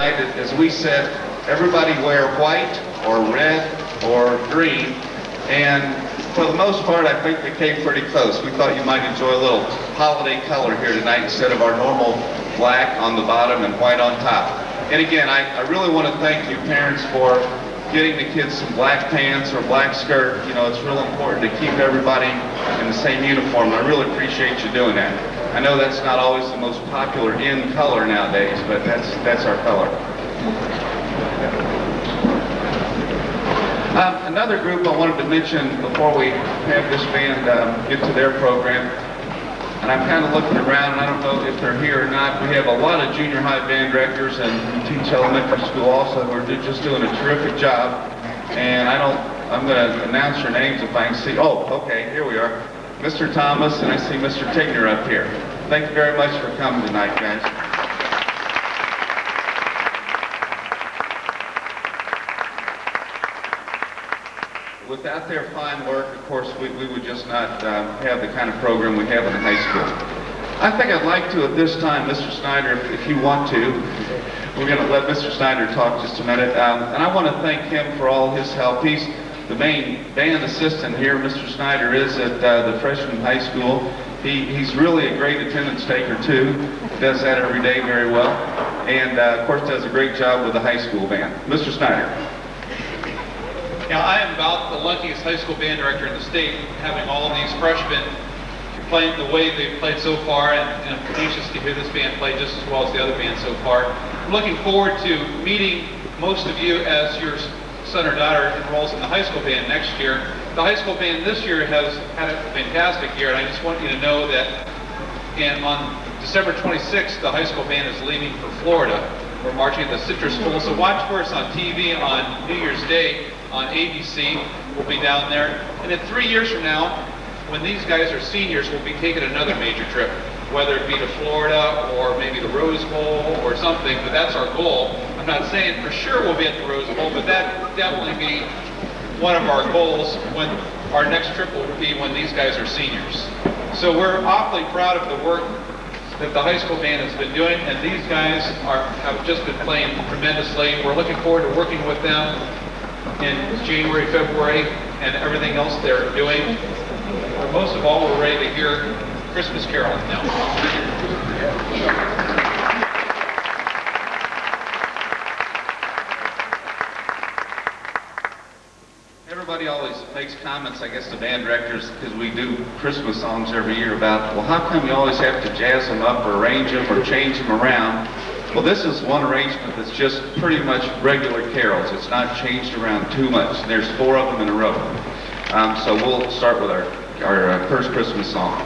As we said, everybody wear white or red or green, and for the most part, I think they came pretty close. We thought you might enjoy a little holiday color here tonight instead of our normal black on the bottom and white on top. And again, I really want to thank you parents for getting the kids some black pants or black skirt. You know, it's real important to keep everybody in the same uniform. I really appreciate you doing that. I know that's not always the most popular in color nowadays, but that's our color. Another group I wanted to mention before we have this band get to their program, and I'm kind of looking around, and I don't know if they're here or not. We have a lot of junior high band directors, and we teach elementary school also. We're just doing a terrific job, and I'm going to announce your names if I can see. Oh, okay, here we are. Mr. Thomas, and I see Mr. Tigner up here. Thank you very much for coming tonight, guys. Without their fine work, of course, we would just not have the kind of program we have in the high school. I think I'd like to, at this time, Mr. Snyder, if you want to, we're going to let Mr. Snyder talk just a minute. And I want to thank him for all his help. He's the main band assistant here. Mr. Snyder is at the freshman high school. He's really a great attendance taker, too. Does that every day very well. And, of course, does a great job with the high school band. Mr. Snyder. Now, I am about the luckiest high school band director in the state, having all of these freshmen playing the way they've played so far, and I'm anxious to hear this band play just as well as the other band so far. I'm looking forward to meeting most of you as your son or daughter enrolls in the high school band next year. The high school band this year has had a fantastic year, and I just want you to know that on December 26th, the high school band is leaving for Florida. We're marching at the Citrus Bowl, so watch for us on TV on New Year's Day on ABC. We'll be down there. And in 3 years from now, when these guys are seniors, we'll be taking another major trip, whether it be to Florida or maybe the Rose Bowl or something, but that's our goal. I'm not saying for sure we'll be at the Rose Bowl, but that would definitely be one of our goals when our next trip will be when these guys are seniors. So we're awfully proud of the work that the high school band has been doing, and these guys have just been playing tremendously. We're looking forward to working with them in January, February, and everything else they're doing. But most of all, we're ready to hear Christmas Carol now. Everybody always makes comments, I guess, to band directors, because we do Christmas songs every year about, well, how come you always have to jazz them up or arrange them or change them around? Well, this is one arrangement that's just pretty much regular carols. It's not changed around too much. There's 4 of them in a row. So we'll start with our first Christmas song.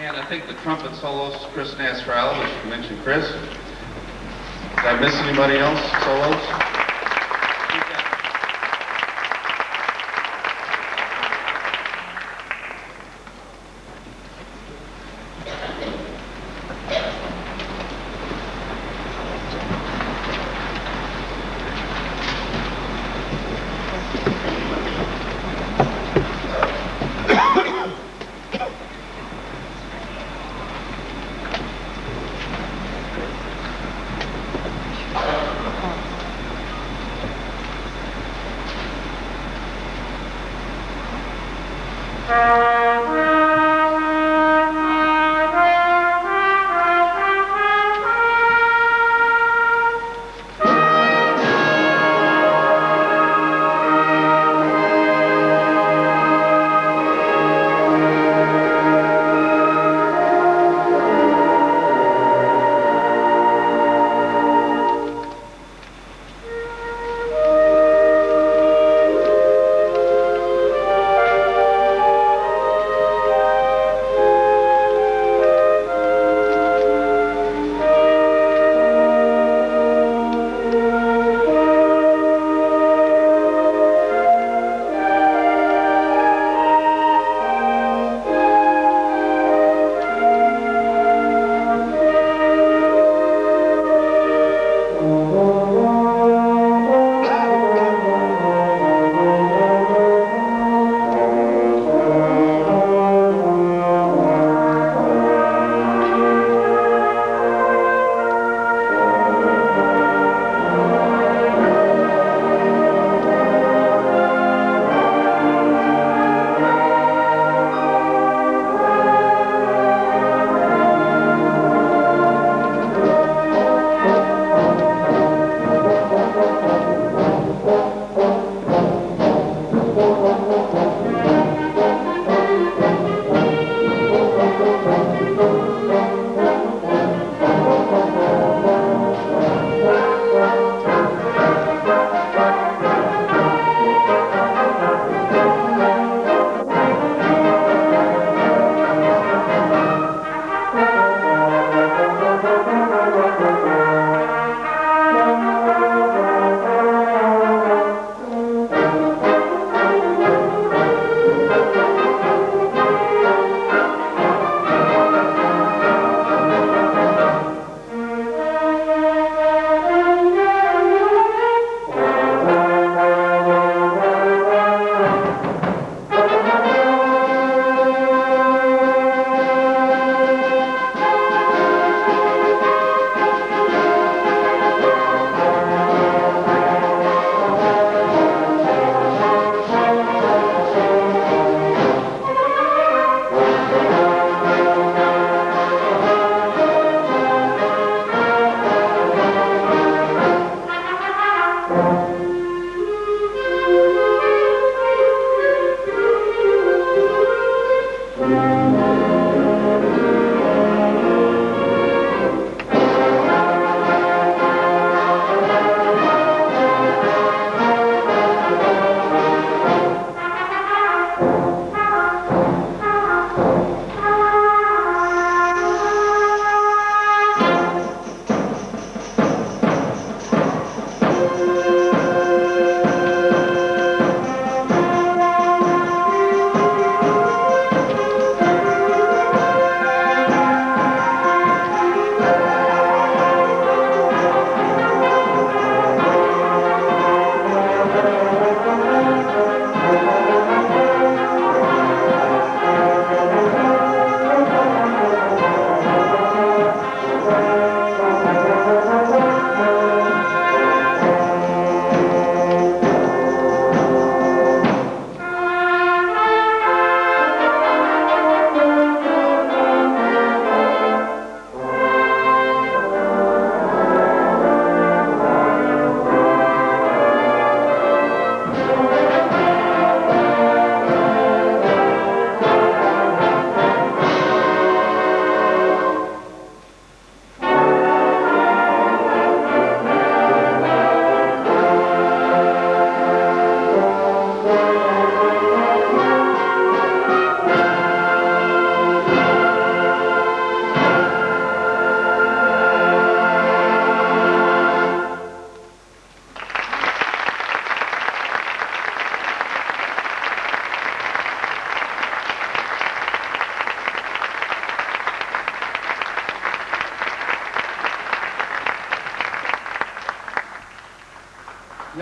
And I think the trumpet soloist, Chris Nasrallo, as you mentioned, Chris. Did I miss anybody else solos?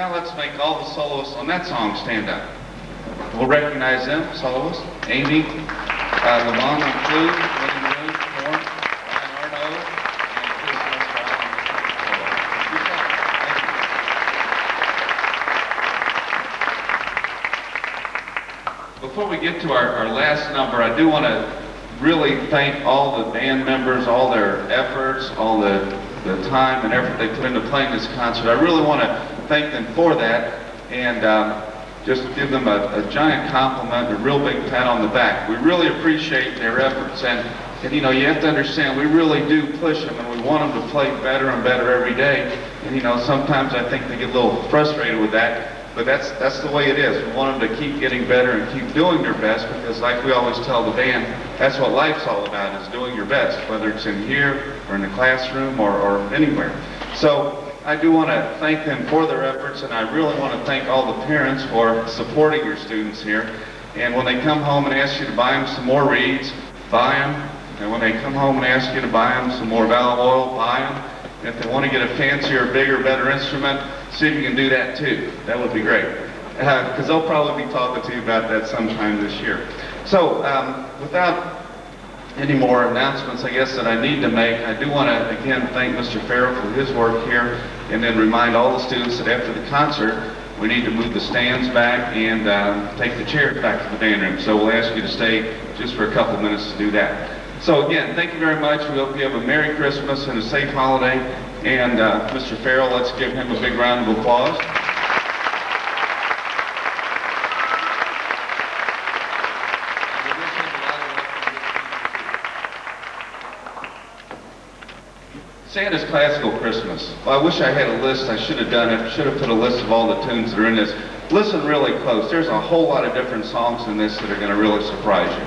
Now let's make all the soloists on that song stand up. We'll recognize them, soloists. Amy, Lamont on flute, William Root, horn, Ryan Arno, and Chris Westphal on the Before we get to our last number, I do want to really thank all the band members, all their efforts, all the time and effort they put into playing this concert. I really want to thank them for that, and just give them a giant compliment, a real big pat on the back. We really appreciate their efforts, and you know, you have to understand, we really do push them, and we want them to play better and better every day. And you know, sometimes I think they get a little frustrated with that, but that's the way it is. We want them to keep getting better and keep doing their best, because like we always tell the band, that's what life's all about, is doing your best, whether it's in here or in the classroom or anywhere. So I do want to thank them for their efforts, and I really want to thank all the parents for supporting your students here. And when they come home and ask you to buy them some more reeds, buy them. And when they come home and ask you to buy them some more valve oil, buy them. And if they want to get a fancier, bigger, better instrument, see if you can do that too. That would be great. Because they'll probably be talking to you about that sometime this year. So without any more announcements, I guess, that I need to make, I do want to again thank Mr. Farrell for his work here, and then remind all the students that after the concert, we need to move the stands back and take the chairs back to the band room. So we'll ask you to stay just for a couple minutes to do that. So again, thank you very much. We hope you have a Merry Christmas and a safe holiday. And Mr. Farrell, let's give him a big round of applause. Santa's Classical Christmas. Well, I wish I had a list. I should have done it. Should have put a list of all the tunes that are in this. Listen really close. There's a whole lot of different songs in this that are going to really surprise you.